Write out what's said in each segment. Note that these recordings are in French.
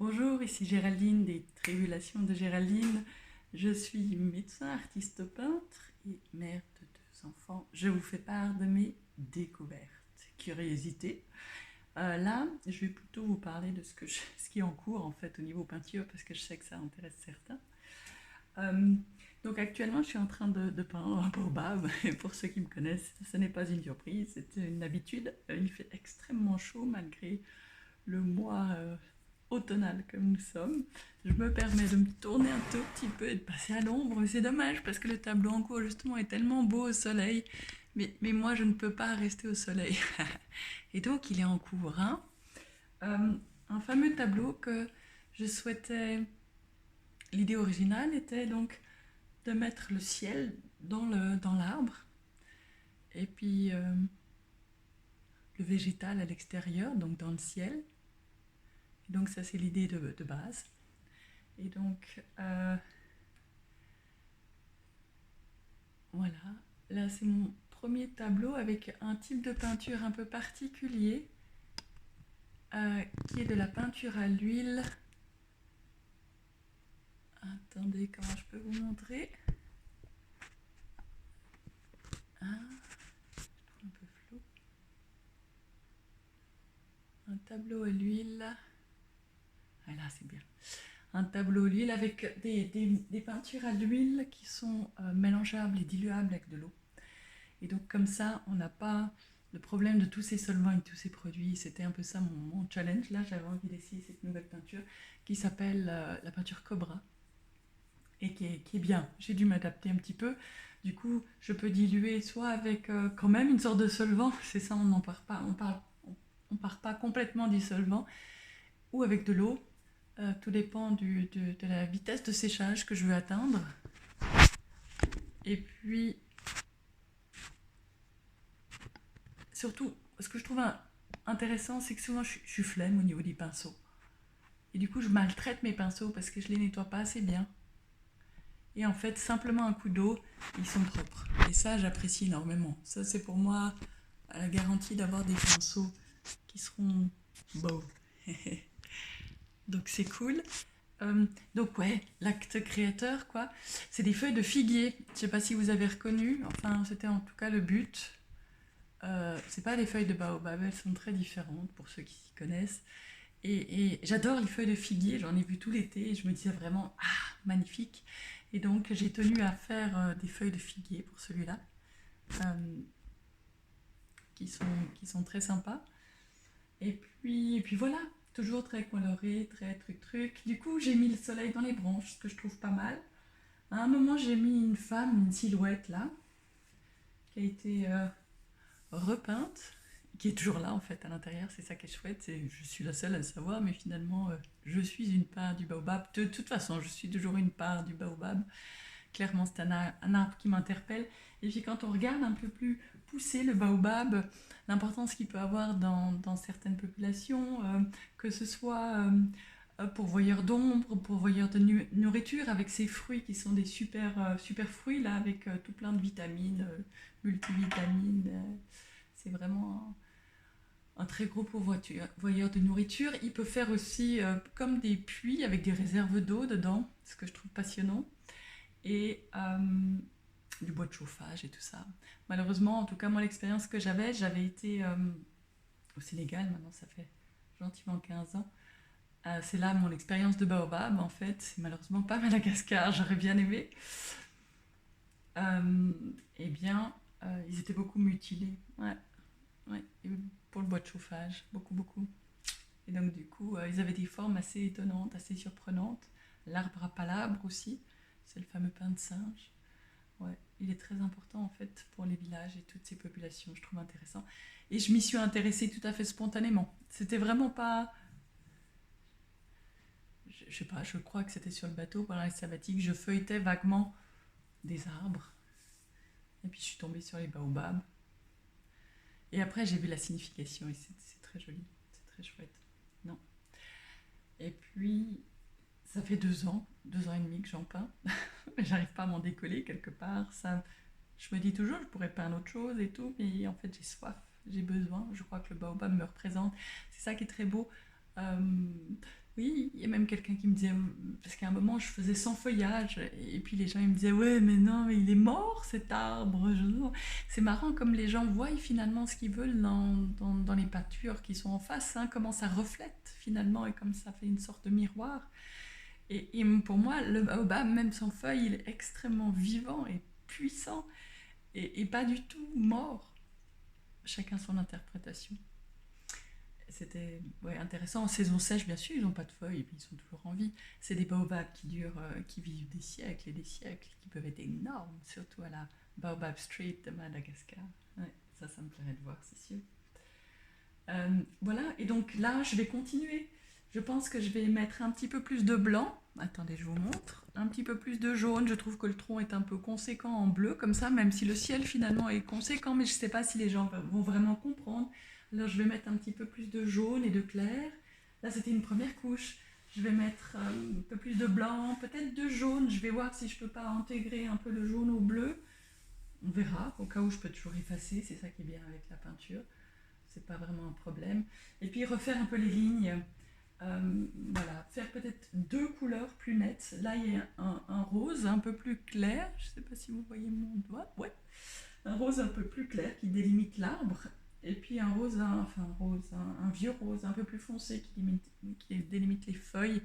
Bonjour, ici Géraldine des Tribulations de Géraldine. Je suis médecin, artiste peintre et mère de deux enfants. Je vous fais part de mes découvertes, curiosités. Là, je vais plutôt vous parler de ce qui est en cours en fait au niveau peinture parce que je sais que ça intéresse certains. Euh, donc actuellement, je suis en train de peindre un baobab. Et pour ceux qui me connaissent, ce n'est pas une surprise, c'est une habitude. Il fait extrêmement chaud malgré le mois automnal comme nous sommes. Je me permets de me tourner un tout petit peu et de passer à l'ombre. C'est dommage parce que le tableau en cours justement est tellement beau au soleil. Mais moi je ne peux pas rester au soleil. Et donc il est en cours. Hein. Un fameux tableau que je souhaitais... L'idée originale était donc de mettre le ciel dans l'arbre et puis le végétal à l'extérieur, donc dans le ciel. Et donc ça c'est l'idée de base. Et donc voilà, là c'est mon premier tableau avec un type de peinture un peu particulier qui est de la peinture à l'huile. Attendez, comment je peux vous montrer? Ah, un peu flou. Un tableau à l'huile. Ah là, c'est bien. Un tableau à l'huile avec des peintures à l'huile qui sont mélangeables et diluables avec de l'eau. Et donc comme ça, on n'a pas le problème de tous ces solvants et tous ces produits. C'était un peu ça mon challenge. Là, j'avais envie d'essayer cette nouvelle peinture qui s'appelle la peinture Cobra et qui est bien. J'ai dû m'adapter un petit peu. Du coup, je peux diluer soit avec quand même une sorte de solvant, c'est ça, on n'en part pas, on part pas complètement du solvant, ou avec de l'eau. Tout dépend de la vitesse de séchage que je veux atteindre. Et puis, surtout, ce que je trouve intéressant, c'est que souvent je suis flemme au niveau des pinceaux. Et du coup, je maltraite mes pinceaux parce que je les nettoie pas assez bien. Et en fait, simplement un coup d'eau, ils sont propres. Et ça, j'apprécie énormément. Ça, c'est pour moi la garantie d'avoir des pinceaux qui seront beaux. Donc, c'est cool. Donc, ouais, l'acte créateur, quoi. C'est des feuilles de figuier. Je sais pas si vous avez reconnu. Enfin, c'était en tout cas le but. C'est pas des feuilles de baobab, elles sont très différentes pour ceux qui s'y connaissent. Et j'adore les feuilles de figuier, j'en ai vu tout l'été et je me disais vraiment, ah, magnifique. Et donc j'ai tenu à faire des feuilles de figuier pour celui-là, euh, qui sont très sympas. Et puis voilà, toujours très coloré, très truc. Du coup, j'ai mis le soleil dans les branches, ce que je trouve pas mal. À un moment, j'ai mis une femme, une silhouette là, qui a été repeinte, qui est toujours là en fait à l'intérieur, c'est ça qui est chouette, je suis la seule à le savoir, mais finalement je suis une part du baobab, de toute façon je suis toujours une part du baobab, clairement c'est un arbre qui m'interpelle, et puis quand on regarde un peu plus poussé le baobab, l'importance qu'il peut avoir dans certaines populations, que ce soit pourvoyeur d'ombre, pourvoyeur de nourriture, avec ses fruits qui sont des super fruits là, avec tout plein de vitamines, multivitamines, c'est vraiment un très gros pourvoyeur de nourriture. Il peut faire aussi comme des puits avec des réserves d'eau dedans, ce que je trouve passionnant. Et du bois de chauffage et tout ça. Malheureusement, en tout cas, moi, l'expérience que j'avais été au Sénégal, maintenant ça fait gentiment 15 ans. C'est là mon expérience de baobab, en fait. C'est malheureusement pas Madagascar, j'aurais bien aimé. Eh bien, ils étaient beaucoup mutilés. Ouais, ouais. Et pour le bois de chauffage, beaucoup. Et donc, du coup, ils avaient des formes assez étonnantes, assez surprenantes. L'arbre à palabre aussi, c'est le fameux pain de singe. Ouais, il est très important en fait pour les villages et toutes ces populations, je trouve intéressant. Et je m'y suis intéressée tout à fait spontanément. C'était vraiment pas. Je sais pas, je crois que c'était sur le bateau pendant les sabbatiques, je feuilletais vaguement des arbres. Et puis je suis tombée sur les baobabs. Et après, j'ai vu la signification et c'est très joli, c'est très chouette. Non. Et puis, ça fait 2 ans et demi que j'en peins. J'arrive pas à m'en décoller quelque part. Ça, je me dis toujours, je pourrais peindre autre chose et tout, mais en fait, j'ai soif, j'ai besoin. Je crois que le baobab me représente. C'est ça qui est très beau. Euh, Oui, il y a même quelqu'un qui me disait, parce qu'à un moment je faisais sans feuillage, et puis les gens ils me disaient, ouais, mais non, mais il est mort cet arbre. C'est marrant comme les gens voient finalement ce qu'ils veulent dans les peintures qui sont en face, hein, comment ça reflète finalement, et comme ça fait une sorte de miroir. Et pour moi, le baobab, même sans feuilles, il est extrêmement vivant et puissant, et pas du tout mort. Chacun son interprétation. C'était ouais, intéressant. En saison sèche, bien sûr, ils n'ont pas de feuilles et puis ils sont toujours en vie. C'est des baobabs qui durent, qui vivent des siècles et des siècles, qui peuvent être énormes, surtout à la Baobab Street de Madagascar. Ouais, ça me plairait de voir, c'est sûr. Voilà, et donc là, je vais continuer. Je pense que je vais mettre un petit peu plus de blanc. Attendez, je vous montre. Un petit peu plus de jaune. Je trouve que le tronc est un peu conséquent en bleu, comme ça, même si le ciel finalement est conséquent, mais je ne sais pas si les gens vont vraiment comprendre. Alors je vais mettre un petit peu plus de jaune et de clair. Là, c'était une première couche. Je vais mettre un peu plus de blanc, peut-être de jaune. Je vais voir si je peux pas intégrer un peu de jaune au bleu. On verra. Au cas où, je peux toujours effacer. C'est ça qui est bien avec la peinture. C'est pas vraiment un problème. Et puis refaire un peu les lignes. Voilà, faire peut-être deux couleurs plus nettes. Là, il y a un rose un peu plus clair. Je ne sais pas si vous voyez mon doigt. Ouais, un rose un peu plus clair qui délimite l'arbre. Et puis un rose, un vieux rose un peu plus foncé qui délimite les feuilles,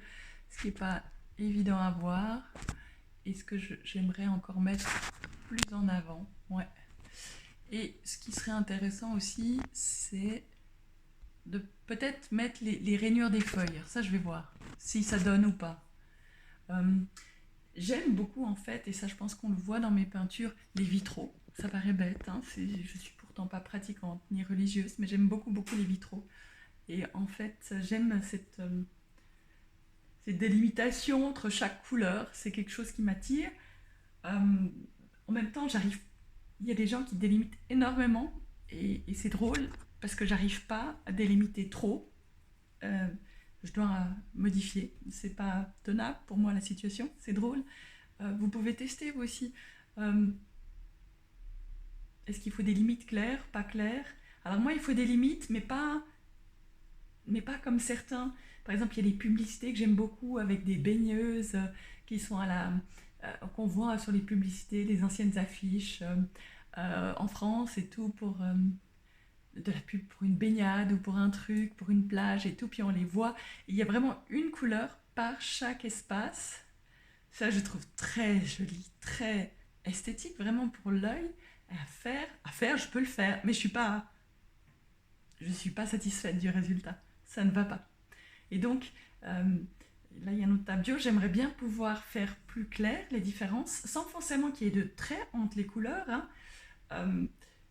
ce qui n'est pas évident à voir. Et ce que j'aimerais encore mettre plus en avant. Ouais. Et ce qui serait intéressant aussi, c'est de peut-être mettre les rainures des feuilles. Ça, je vais voir si ça donne ou pas. Euh, J'aime beaucoup en fait, et ça je pense qu'on le voit dans mes peintures, les vitraux. Ça paraît bête, hein, je suis pourtant pas pratiquante ni religieuse, mais j'aime beaucoup beaucoup les vitraux. Et en fait, j'aime cette délimitation entre chaque couleur. C'est quelque chose qui m'attire. En même temps, il y a des gens qui délimitent énormément, et c'est drôle parce que j'arrive pas à délimiter trop. Euh, je dois modifier. C'est pas tenable pour moi la situation. C'est drôle. Vous pouvez tester vous aussi. Euh, Est-ce qu'il faut des limites claires, pas claires? Alors moi, il faut des limites, mais pas comme certains. Par exemple, il y a des publicités que j'aime beaucoup avec des baigneuses qui sont qu'on voit sur les publicités, les anciennes affiches en France et tout pour de la pub pour une baignade ou pour un truc, pour une plage et tout. Puis on les voit. Et il y a vraiment une couleur par chaque espace. Ça, je trouve très joli, très esthétique, vraiment pour l'œil. À faire, je peux le faire, mais je suis pas satisfaite du résultat. Ça ne va pas. Et donc, là, il y a notre tableau. J'aimerais bien pouvoir faire plus clair les différences, sans forcément qu'il y ait de traits entre les couleurs, hein. Euh,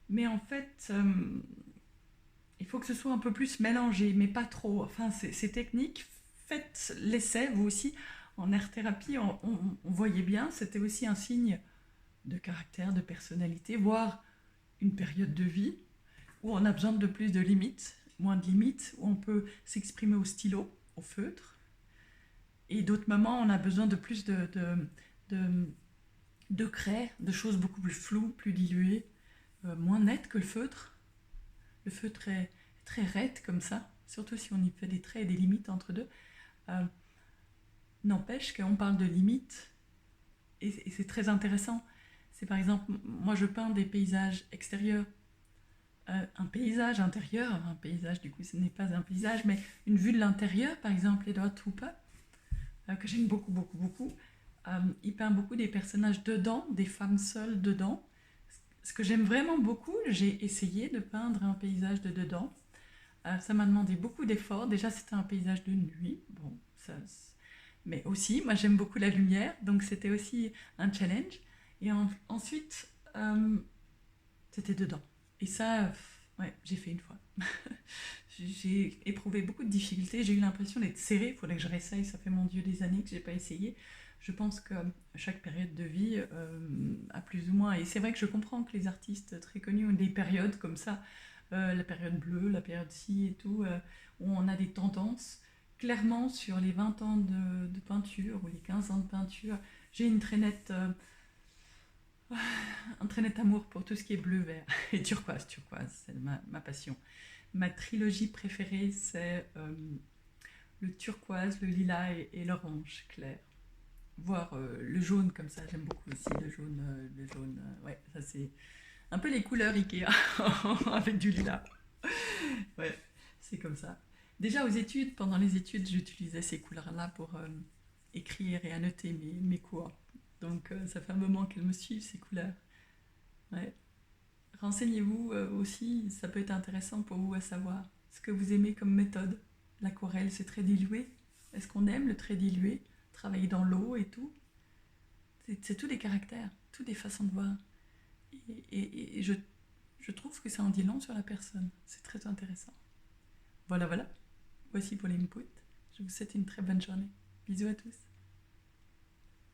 mais en fait, il faut que ce soit un peu plus mélangé, mais pas trop. Enfin, c'est technique. Faites l'essai, vous aussi. En art-thérapie, on voyait bien, c'était aussi un signe de caractère, de personnalité, voire une période de vie où on a besoin de plus de limites, moins de limites, où on peut s'exprimer au stylo, au feutre. Et d'autres moments, on a besoin de plus de, de craie, de choses beaucoup plus floues, plus diluées, moins nettes que le feutre. Le feutre est très raide comme ça, surtout si on y fait des traits et des limites entre deux. Euh, N'empêche qu'on parle de limites, et c'est très intéressant. C'est par exemple, moi je peins des paysages extérieurs, un paysage intérieur, un paysage du coup ce n'est pas un paysage, mais une vue de l'intérieur, par exemple Edward Hooper, que j'aime beaucoup, beaucoup, beaucoup. Il peint beaucoup des personnages dedans, des femmes seules dedans. Ce que j'aime vraiment beaucoup, j'ai essayé de peindre un paysage de dedans. Ça m'a demandé beaucoup d'efforts. Déjà, c'était un paysage de nuit. Bon, mais aussi, moi j'aime beaucoup la lumière, donc c'était aussi un challenge. Et ensuite, c'était dedans. Et ça, ouais, j'ai fait une fois. J'ai éprouvé beaucoup de difficultés. J'ai eu l'impression d'être serrée. Il faudrait que je réessaye. Ça fait mon Dieu des années que je n'ai pas essayé. Je pense que chaque période de vie a plus ou moins. Et c'est vrai que je comprends que les artistes très connus ont des périodes comme ça, la période bleue, la période ci et tout, où on a des tendances. Clairement, sur les 20 ans de peinture ou les 15 ans de peinture, j'ai un très net amour pour tout ce qui est bleu, vert et turquoise. Turquoise, c'est ma passion. Ma trilogie préférée, c'est le turquoise, le lilas et l'orange clair. Voire le jaune comme ça, j'aime beaucoup aussi le jaune, ouais, ça c'est un peu les couleurs Ikea avec du lilas. Ouais, c'est comme ça. Déjà aux études, pendant les études, j'utilisais ces couleurs-là pour écrire et annoter mes cours. Donc ça fait un moment qu'elles me suivent ces couleurs. Ouais. Renseignez-vous aussi, ça peut être intéressant pour vous à savoir ce que vous aimez comme méthode. L'aquarelle, c'est très dilué. Est-ce qu'on aime le trait dilué? Travailler dans l'eau et tout. C'est tous des caractères, toutes des façons de voir. Et je trouve que ça en dit long sur la personne. C'est très intéressant. Voilà, voilà. Voici pour l'input. Je vous souhaite une très bonne journée. Bisous à tous.